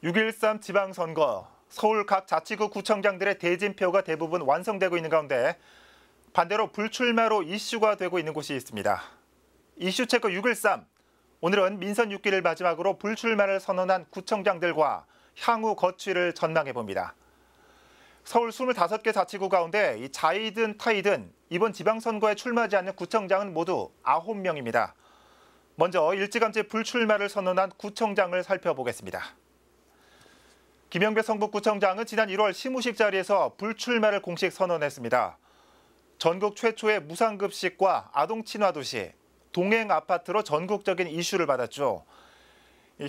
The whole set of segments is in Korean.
6.13 지방선거, 서울 각 자치구 구청장들의 대진표가 대부분 완성되고 있는 가운데 반대로 불출마로 이슈가 되고 있는 곳이 있습니다. 이슈체크 6.13, 오늘은 민선 6기를 마지막으로 불출마를 선언한 구청장들과 향후 거취를 전망해봅니다. 서울 25개 자치구 가운데 이 자이든 타이든 이번 지방선거에 출마하지 않는 구청장은 모두 9명입니다. 먼저 일찌감치 불출마를 선언한 구청장을 살펴보겠습니다. 김영배 성북구청장은 지난 1월 시무식 자리에서 불출마를 공식 선언했습니다. 전국 최초의 무상급식과 아동친화도시, 동행아파트로 전국적인 이슈를 받았죠.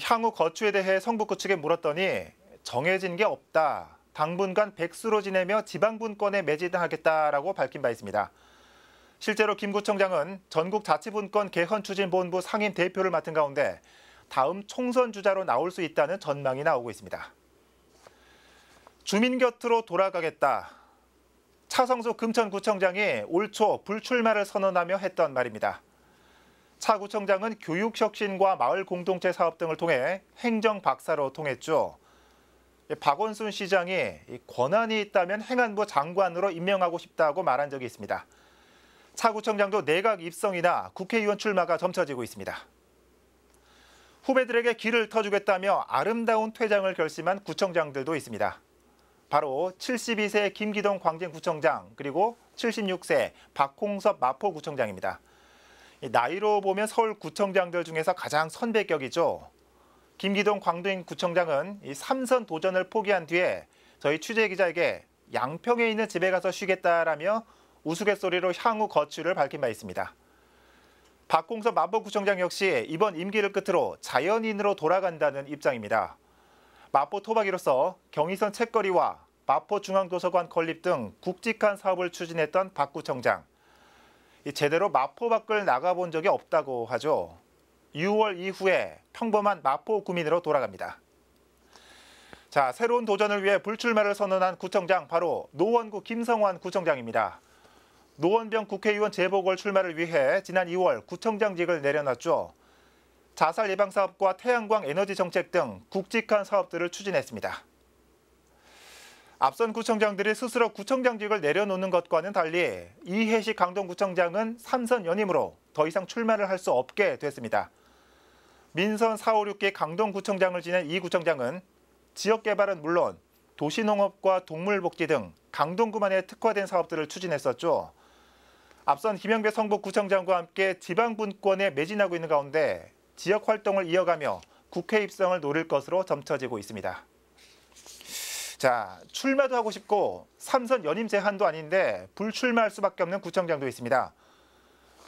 향후 거취에 대해 성북구 측에 물었더니 정해진 게 없다. 당분간 백수로 지내며 지방분권에 매진하겠다라고 밝힌 바 있습니다. 실제로 김 구청장은 전국자치분권 개헌추진본부 상임 대표를 맡은 가운데 다음 총선 주자로 나올 수 있다는 전망이 나오고 있습니다. 주민 곁으로 돌아가겠다. 차성수 금천구청장이 올 초 불출마를 선언하며 했던 말입니다. 차 구청장은 교육혁신과 마을 공동체 사업 등을 통해 행정 박사로 통했죠. 박원순 시장이 권한이 있다면 행안부 장관으로 임명하고 싶다고 말한 적이 있습니다. 차 구청장도 내각 입성이나 국회의원 출마가 점쳐지고 있습니다. 후배들에게 길을 터주겠다며 아름다운 퇴장을 결심한 구청장들도 있습니다. 바로 72세 김기동 광진구청장 그리고 76세 박홍섭 마포구청장입니다. 나이로 보면 서울 구청장들 중에서 가장 선배격이죠. 김기동 광진구청장은 이 3선 도전을 포기한 뒤에 저희 취재기자에게 양평에 있는 집에 가서 쉬겠다라며 우스갯소리로 향후 거취를 밝힌 바 있습니다. 박홍섭 마포구청장 역시 이번 임기를 끝으로 자연인으로 돌아간다는 입장입니다. 마포 토박이로서 경의선 책거리와 마포중앙도서관 건립 등 굵직한 사업을 추진했던 박 구청장. 제대로 마포 밖을 나가본 적이 없다고 하죠. 6월 이후에 평범한 마포 구민으로 돌아갑니다. 자, 새로운 도전을 위해 불출마를 선언한 구청장 바로 노원구 김성환 구청장입니다. 노원병 국회의원 재보궐 출마를 위해 지난 2월 구청장직을 내려놨죠. 자살 예방 사업과 태양광 에너지 정책 등 굵직한 사업들을 추진했습니다. 앞선 구청장들이 스스로 구청장직을 내려놓는 것과는 달리 이혜식 강동구청장은 3선 연임으로 더 이상 출마를 할 수 없게 됐습니다. 민선 4, 5, 6기 강동구청장을 지낸 이 구청장은 지역개발은 물론 도시농업과 동물복지 등 강동구만에 특화된 사업들을 추진했었죠. 앞선 김영배 성북구청장과 함께 지방분권에 매진하고 있는 가운데 지역 활동을 이어가며 국회 입성을 노릴 것으로 점쳐지고 있습니다. 자, 출마도 하고 싶고 3선 연임 제한도 아닌데 불출마할 수밖에 없는 구청장도 있습니다.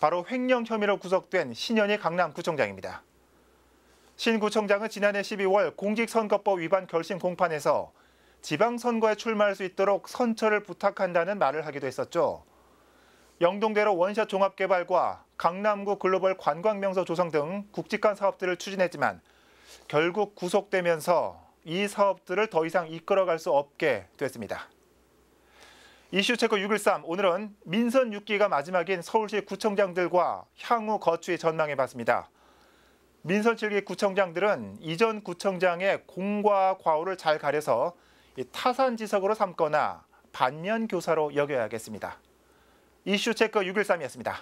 바로 횡령 혐의로 구속된 신현희 강남구청장입니다. 신 구청장은 지난해 12월 공직선거법 위반 결심 공판에서 지방선거에 출마할 수 있도록 선처를 부탁한다는 말을 하기도 했었죠. 영동대로 원샷 종합개발과 강남구 글로벌 관광명소 조성 등 굵직한 사업들을 추진했지만 결국 구속되면서 이 사업들을 더 이상 이끌어갈 수 없게 됐습니다. 이슈체크 6.13, 오늘은 민선 6기가 마지막인 서울시 구청장들과 향후 거취 전망해봤습니다. 민선 7기 구청장들은 이전 구청장의 공과 과오를 잘 가려서 타산지석으로 삼거나 반면교사로 여겨야겠습니다. 이슈체크 6.13이었습니다.